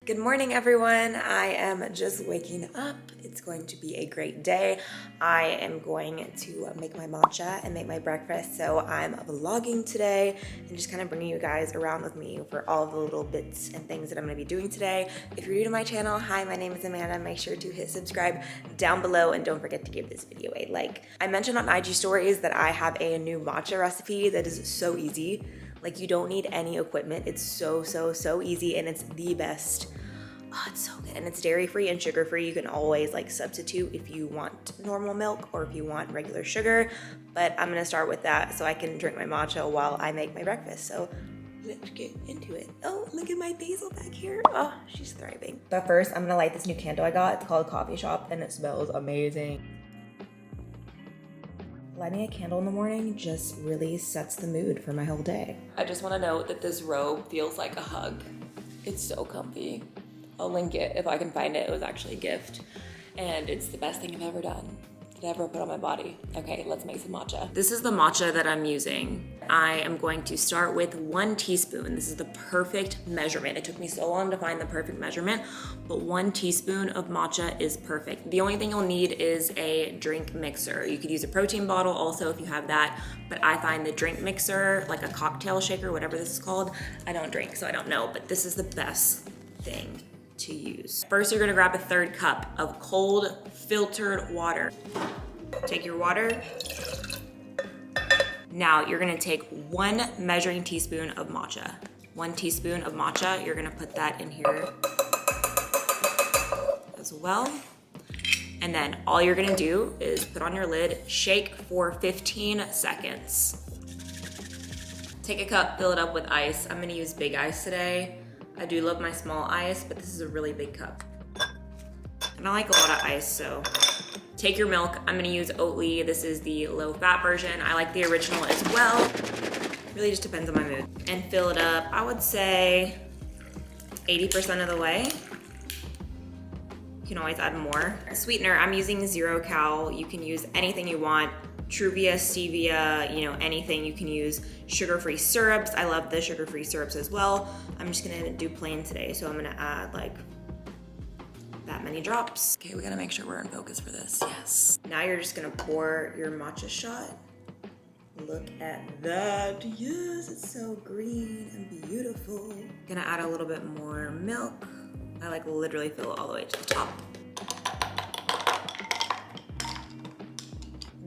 Good morning, everyone. I am just waking up. It's going to be a great day. I am going to make my matcha and make my breakfast. So I'm vlogging today and just kind of bringing you guys around with me for all of the little bits and things that I'm going to be doing today. If you're new to my channel, hi, my name is Amanda. Make sure to hit subscribe down below and don't forget to give this video a like. I mentioned on IG stories that I have a new matcha recipe that is so easy. Like, you don't need any equipment. It's so easy and it's the best. Oh, it's so good. And it's dairy-free and sugar-free. You can always like substitute if you want normal milk or if you want regular sugar. But I'm gonna start with that so I can drink my matcha while I make my breakfast. So let's get into it. Oh, look at my basil back here. Oh, she's thriving. But first, I'm gonna light this new candle I got. It's called Coffee Shop and it smells amazing. Lighting a candle in the morning just really sets the mood for my whole day. I just want to note that this robe feels like a hug. It's so comfy. I'll link it if I can find it. It was actually a gift and it's the best thing I've ever done. That I ever put on my body. Okay, let's make some matcha. This is the matcha that I'm using. I am going to start with 1 teaspoon. This is the perfect measurement. It took me so long to find the perfect measurement, but 1 teaspoon of matcha is perfect. The only thing you'll need is a drink mixer. You could use a protein bottle also if you have that, but I find the drink mixer, like a cocktail shaker, whatever this is called, I don't drink, so I don't know, but this is the best thing to use. First, you're gonna grab a 1/3 cup of cold filtered water. Take your water. Now you're gonna take 1 measuring teaspoon of matcha. 1 teaspoon of matcha, you're gonna put that in here as well. And then all you're gonna do is put on your lid, shake for 15 seconds. Take a cup, fill it up with ice. I'm gonna use big ice today. I do love my small ice, but this is a really big cup. And I like a lot of ice, so. Take your milk. I'm gonna use Oatly. This is the low-fat version. I like the original as well. Really just depends on my mood. And fill it up, I would say 80% of the way. You can always add more. Sweetener, I'm using 0 cal. You can use anything you want. Truvia, stevia, you know, anything. You can use sugar-free syrups. I love the sugar-free syrups as well. I'm just gonna do plain today, so I'm gonna add like that many drops. Okay, we gotta make sure we're in focus for this, yes. Now you're just gonna pour your matcha shot. Look at that, yes, it's so green and beautiful. Gonna add a little bit more milk. I like literally fill it all the way to the top.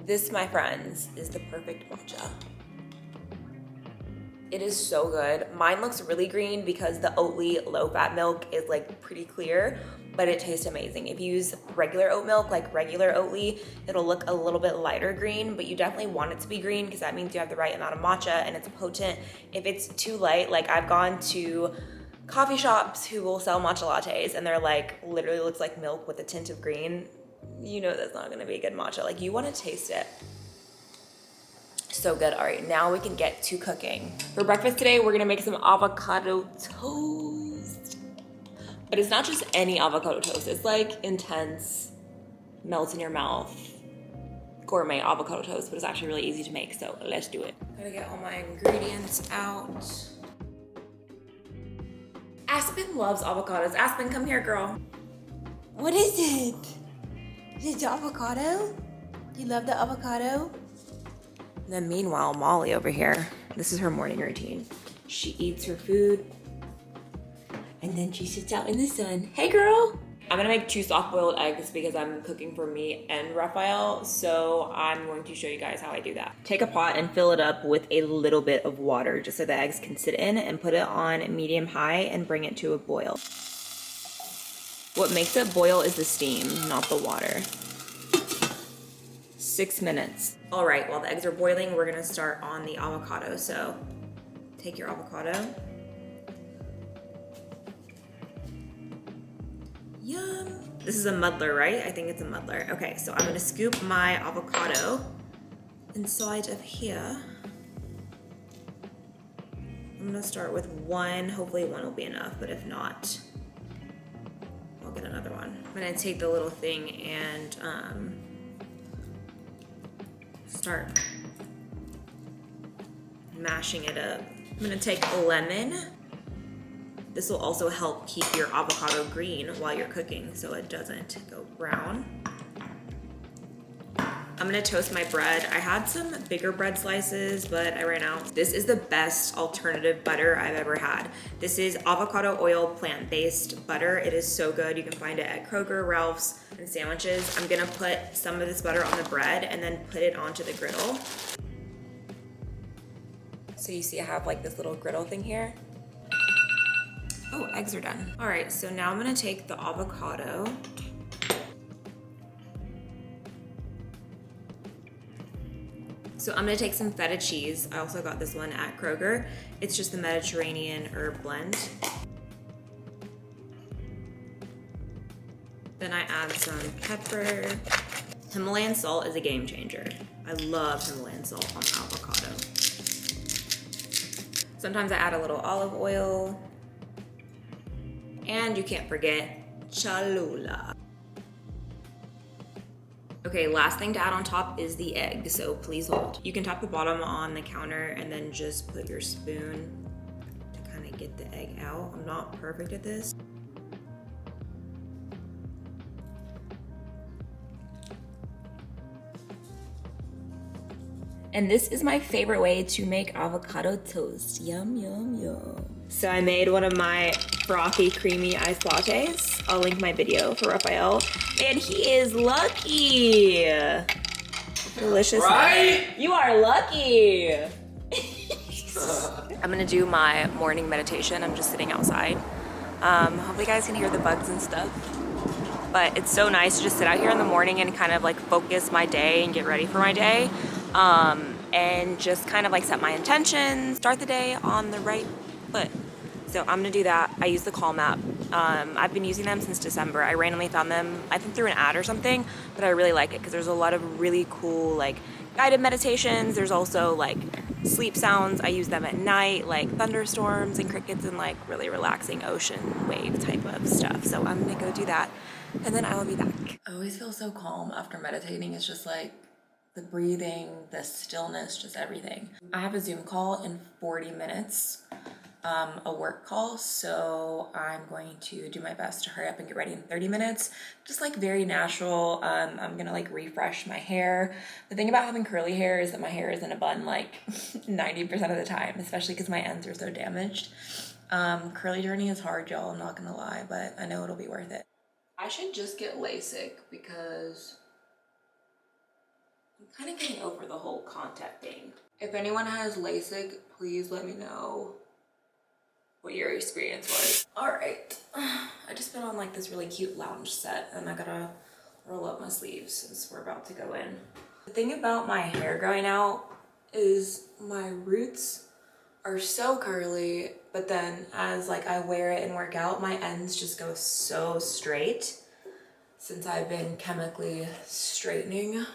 This, my friends, is the perfect matcha. It is so good. Mine looks really green because the Oatly low-fat milk is like pretty clear, but it tastes amazing. If you use regular oat milk, like regular Oatly, it'll look a little bit lighter green, but you definitely want it to be green because that means you have the right amount of matcha and it's potent. If it's too light, like I've gone to coffee shops who will sell matcha lattes and they're like, literally looks like milk with a tint of green. You know that's not gonna be a good matcha. Like, you wanna taste it. So good. All right, now we can get to cooking. For breakfast today, we're gonna make some avocado toast. But it's not just any avocado toast. It's like intense, melts in your mouth, gourmet avocado toast, but it's actually really easy to make, so let's do it. Gotta get all my ingredients out. Aspen loves avocados. Aspen, come here, girl. What is it? Is it the avocado? You love the avocado? And then meanwhile, Molly over here, this is her morning routine. She eats her food and then she sits out in the sun. Hey girl! I'm gonna make 2 soft-boiled eggs because I'm cooking for me and Raphael, so I'm going to show you guys how I do that. Take a pot and fill it up with a little bit of water just so the eggs can sit in, and put it on medium-high and bring it to a boil. What makes it boil is the steam, not the water. 6 minutes. All right, while the eggs are boiling, we're gonna start on the avocado. So take your avocado. Yum. This is a muddler, right? I think it's a muddler. Okay, so I'm gonna scoop my avocado inside of here. I'm gonna start with 1. Hopefully 1 will be enough, but if not, I'll get another one. I'm gonna take the little thing and start mashing it up. I'm gonna take a lemon This will also help keep your avocado green while you're cooking so it doesn't go brown. I'm gonna toast my bread. I had some bigger bread slices, but I ran out. This is the best alternative butter I've ever had. This is avocado oil plant-based butter. It is so good. You can find it at Kroger, Ralph's, and sandwiches. I'm gonna put some of this butter on the bread and then put it onto the griddle. So you see I have like this little griddle thing here. Oh, eggs are done. All right, so now I'm gonna take the avocado. So I'm gonna take some feta cheese. I also got this one at Kroger. It's just the Mediterranean herb blend. Then I add some pepper. Himalayan salt is a game changer. I love Himalayan salt on avocado. Sometimes I add a little olive oil. And you can't forget Cholula. Okay, last thing to add on top is the egg, so please hold. You can top the bottom on the counter and then just put your spoon to kind of get the egg out. I'm not perfect at this. And this is my favorite way to make avocado toast. Yum, yum, yum. So I made one of my frothy, creamy iced lattes. I'll link my video for Raphael. And he is lucky. Delicious. Right? You are lucky. I'm gonna do my morning meditation. I'm just sitting outside. Hopefully you guys can hear the bugs and stuff. But it's so nice to just sit out here in the morning and kind of like focus my day and get ready for my day. And just kind of like set my intentions, start the day on the right foot. So I'm gonna do that. I use the Calm app. I've been using them since December. I randomly found them, I think through an ad or something, but I really like it because there's a lot of really cool like guided meditations. There's also like sleep sounds. I use them at night, like thunderstorms and crickets and like really relaxing ocean wave type of stuff. So I'm gonna go do that and then I will be back. I always feel so calm after meditating. It's just like the breathing, the stillness, just everything. I have a Zoom call in 40 minutes, a work call, so I'm going to do my best to hurry up and get ready in 30 minutes. Just like very natural. I'm gonna like refresh my hair. The thing about having curly hair is that my hair is in a bun like 90% of the time, especially because my ends are so damaged. Curly journey is hard, y'all, I'm not gonna lie, but I know it'll be worth it. I should just get LASIK because I'm kind of getting over the whole contact thing. If anyone has LASIK, please let me know what your experience was. All right, I just put on like this really cute lounge set and I gotta roll up my sleeves since we're about to go in. The thing about my hair growing out is my roots are so curly, but then as like I wear it and work out, my ends just go so straight since I've been chemically straightening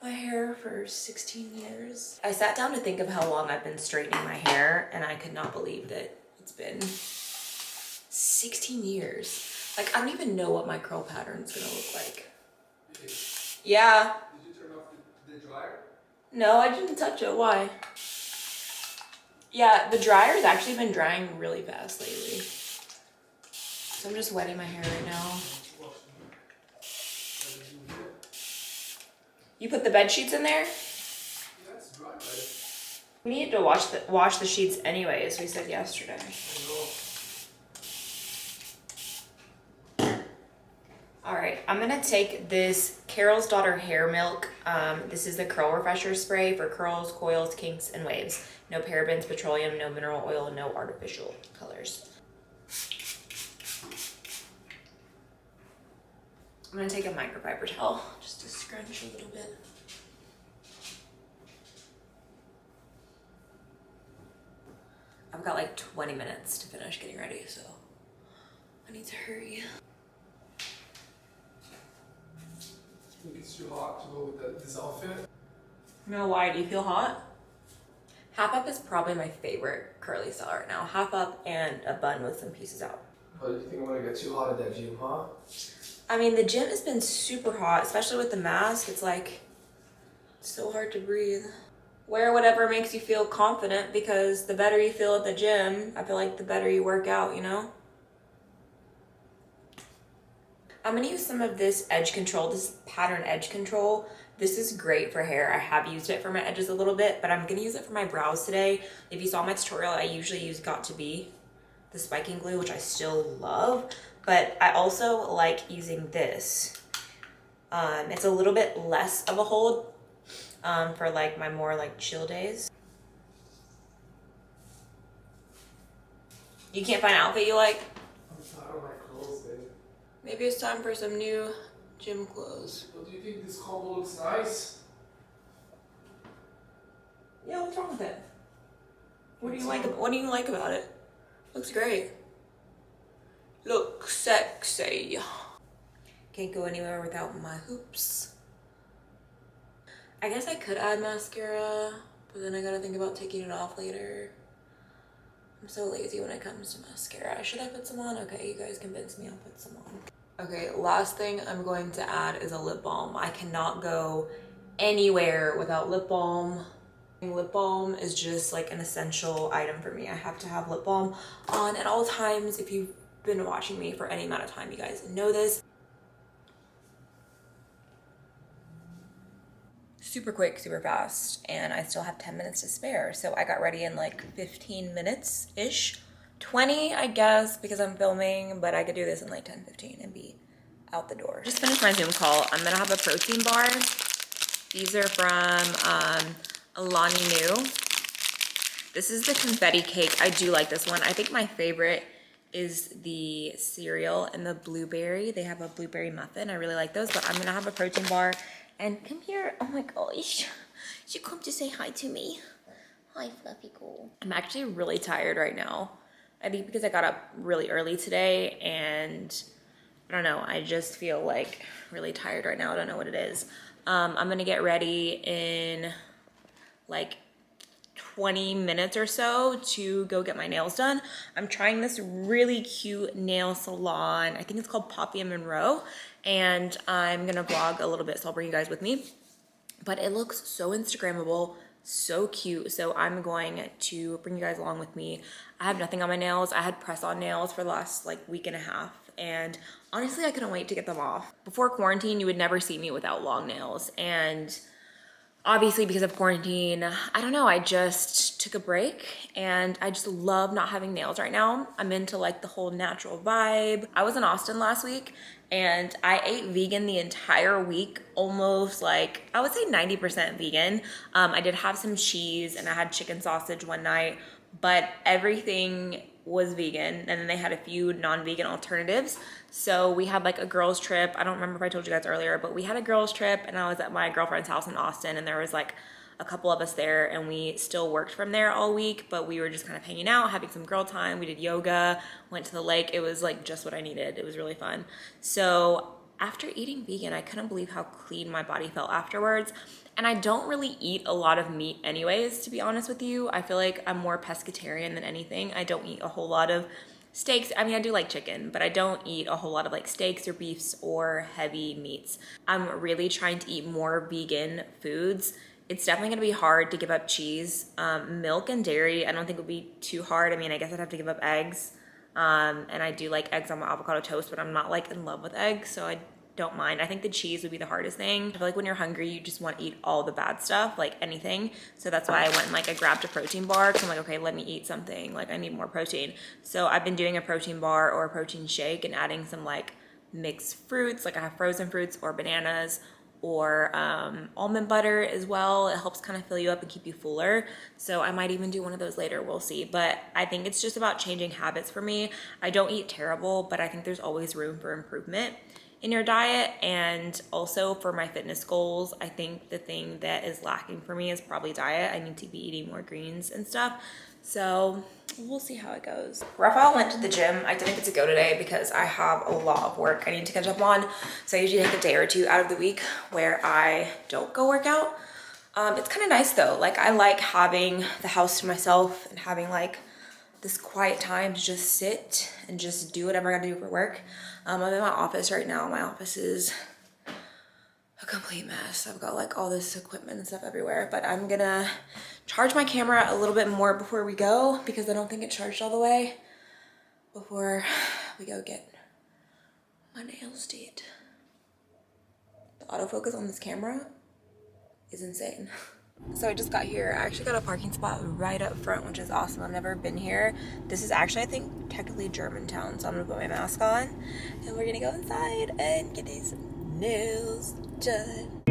my hair for 16 years. I sat down to think of how long I've been straightening my hair and I could not believe that it's been 16 years. Like I don't even know what my curl pattern's gonna look like. Yeah. Did you turn off the dryer? No, I didn't touch it. Why? Yeah, the dryer's actually been drying really fast lately. So I'm just wetting my hair right now. You put the bed sheets in there? Yeah, it's dry, right? We need to wash the sheets anyway, as we said yesterday. All right, I'm gonna take this Carol's Daughter Hair Milk. This is the curl refresher spray for curls, coils, kinks, and waves. No parabens, petroleum, no mineral oil, no artificial colors. I'm gonna take a microfiber towel just to scrunch a little bit. I've got like 20 minutes to finish getting ready, so I need to hurry. You think it's too hot to go with this outfit? No, why? Do you feel hot? Half up is probably my favorite curly style right now. Half up and a bun with some pieces out. Oh, you think I'm gonna get too hot at that gym, huh? I mean, the gym has been super hot, especially with the mask. It's like so hard to breathe. wear whatever makes you feel confident, because the better you feel at the gym, I feel like the better you work out, you know? I'm gonna use some of this edge control, this pattern edge control. This is great for hair. I have used it for my edges a little bit, but I'm gonna use it for my brows today. If you saw my tutorial, I usually use Got2b, the spiking glue, which I still love, but I also like using this. It's a little bit less of a hold for like my more like chill days. You can't find an outfit you like? I'm tired of my clothes, babe. Maybe it's time for some new gym clothes. Well, do you think this combo looks nice? Yeah, what's wrong with it? What do you like? What do you like about it? Looks great. Looks sexy. Can't go anywhere without my hoops. I guess I could add mascara, but then I gotta think about taking it off later. I'm so lazy when it comes to mascara. Should I put some on? Okay, you guys convinced me, I'll put some on. Okay, last thing I'm going to add is a lip balm. I cannot go anywhere without lip balm. Lip balm is just like an essential item for me. I have to have lip balm on at all times. If you've been watching me for any amount of time, you guys know this. Super quick, super fast, and I still have 10 minutes to spare. So I got ready in like 15 minutes-ish. 20, I guess, because I'm filming, but I could do this in like 10, 15 and be out the door. Just finished my Zoom call. I'm gonna have a protein bar. These are from Alani Nu. This is the confetti cake. I do like this one. I think my favorite is the cereal and the blueberry. They have a blueberry muffin. I really like those, but I'm gonna have a protein bar. And come here. Oh my gosh. She come to say hi to me. Hi, fluffy girl. I'm actually really tired right now. I think because I got up really early today, and I don't know, I just feel like really tired right now. I don't know what it is. I'm gonna get ready in like 20 minutes or so to go get my nails done. I'm trying this really cute nail salon. I think it's called Poppy and Monroe, and I'm gonna vlog a little bit, so I'll bring you guys with me. But it looks so Instagrammable, so cute. So I'm going to bring you guys along with me. I have nothing on my nails. I had press-on nails for the last like week and a half, and honestly, I couldn't wait to get them off. Before quarantine, you would never see me without long nails, and obviously because of quarantine, I don't know, I just took a break, and I just love not having nails right now. I'm into like the whole natural vibe. I was in Austin last week, and I ate vegan the entire week, almost like, I would say 90% vegan. I did have some cheese, and I had chicken sausage one night, but everything was vegan, and then they had a few non-vegan alternatives. So we had like a girls trip. I don't remember if I told you guys earlier, but we had a girls trip, and I was at my girlfriend's house in Austin, and there was like a couple of us there, and we still worked from there all week, but we were just kind of hanging out, having some girl time. We did yoga, went to the lake. It was like just what I needed. It was really fun. So after eating vegan, I couldn't believe how clean my body felt afterwards. And I don't really eat a lot of meat anyways, to be honest with you. I feel like I'm more pescatarian than anything. I don't eat a whole lot of steaks. I mean, I do like chicken, but I don't eat a whole lot of like steaks or beefs or heavy meats. I'm really trying to eat more vegan foods. It's definitely gonna be hard to give up cheese. Milk and dairy, I don't think would be too hard. I mean, I guess I'd have to give up eggs. And I do like eggs on my avocado toast, but I'm not like in love with eggs, so I don't mind. I think the cheese would be the hardest thing. I feel like when you're hungry, you just want to eat all the bad stuff, like anything. So that's why I went and like I grabbed a protein bar, because I'm like, okay, let me eat something. Like I need more protein. So I've been doing a protein bar or a protein shake and adding some like mixed fruits. Like I have frozen fruits or bananas or almond butter as well. It helps kind of fill you up and keep you fuller. So I might even do one of those later, we'll see. But I think it's just about changing habits for me. I don't eat terrible, but I think there's always room for improvement in your diet. And also for my fitness goals, I think the thing that is lacking for me is probably diet. I need to be eating more greens and stuff. So we'll see how it goes. Raphael went to the gym. I didn't get to go today because I have a lot of work I need to catch up on. So I usually take a day or two out of the week where I don't go work out. It's kind of nice though. Like I like having the house to myself and having like this quiet time to just sit and just do whatever I gotta do for work. I'm in my office right now. My office is a complete mess. I've got like all this equipment and stuff everywhere, but I'm gonna charge my camera a little bit more before we go because I don't think it's charged all the way before we go get my nails did. The autofocus on this camera is insane. So I just got here. I actually got a parking spot right up front, which is awesome. I've never been here. This is actually, I think, technically Germantown. So I'm gonna put my mask on and we're gonna go inside and get these nails done.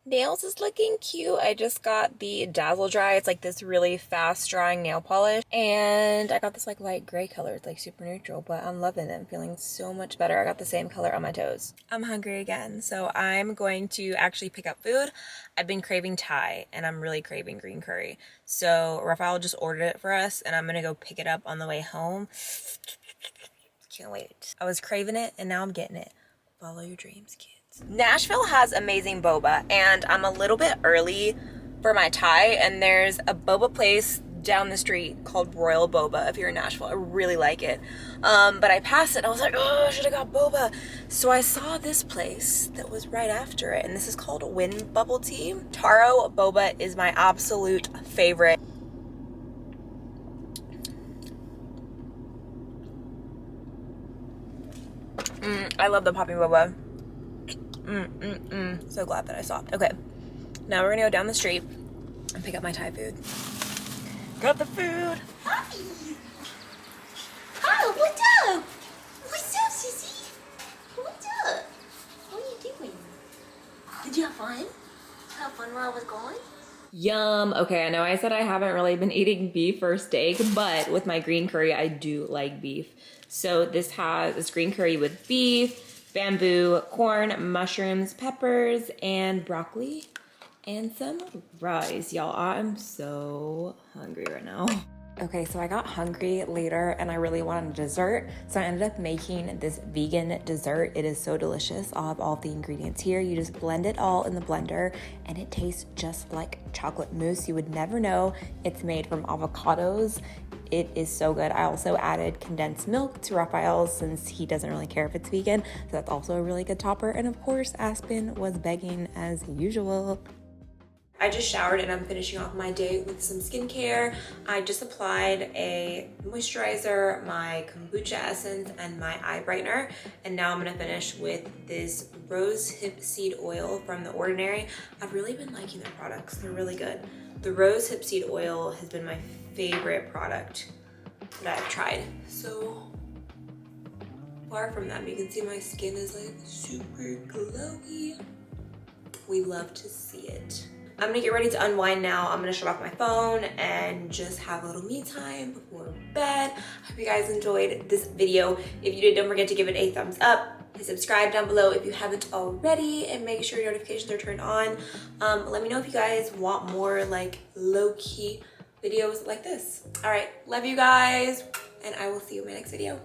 Nails is looking cute. I just got the Dazzle Dry. It's like this really fast drying nail polish, and I got this like light gray color. It's like super neutral, but I'm loving it. I'm feeling so much better. I got the same color on my toes. I'm hungry again, so I'm going to actually pick up food. I've been craving Thai and I'm really craving green curry, so Rafael just ordered it for us and I'm gonna go pick it up on the way home. Can't wait. I was craving it and now I'm getting it. Follow your dreams, kids. Nashville has amazing boba, and I'm a little bit early for my Thai, and there's a boba place down the street called Royal Boba if you're in Nashville. I really like it. But I passed it and I was like, oh, I should have got boba. So I saw this place that was right after it, and this is called Wind Bubble Tea. Taro boba is my absolute favorite. I love the popping boba. So glad that I saw it. Okay, now we're gonna go down the street and pick up my Thai food. Got the food. Hi. Oh, what's up? What's up, sissy? What's up? What are you doing? Did you have fun? Have fun while I was gone? Yum. Okay, I know I said I haven't really been eating beef or steak, but with my green curry, I do like beef. So this has this green curry with beef, bamboo, corn, mushrooms, peppers, and broccoli, and some rice. Y'all, I'm so hungry right now. Okay, so I got hungry later and I really wanted a dessert, so I ended up making this vegan dessert. It is so delicious. I'll have all the ingredients here. You just blend it all in the blender and it tastes just like chocolate mousse. You would never know it's made from avocados. It is so good. I also added condensed milk to Raphael's since he doesn't really care if it's vegan, so that's also a really good topper. And of course, Aspen was begging as usual. I just showered and I'm finishing off my day with some skincare. I just applied a moisturizer, my kombucha essence, and my eye brightener. And now I'm gonna finish with this rose hip seed oil from The Ordinary. I've really been liking their products. They're really good. The rose hip seed oil has been my favorite product that I've tried. So far from them, you can see my skin is like super glowy. We love to see it. I'm gonna get ready to unwind now. I'm gonna shut off my phone and just have a little me time before bed. I hope you guys enjoyed this video. If you did, don't forget to give it a thumbs up. Hit subscribe down below if you haven't already, and make sure your notifications are turned on. Let me know if you guys want more like low-key videos like this. All right, love you guys, and I will see you in my next video.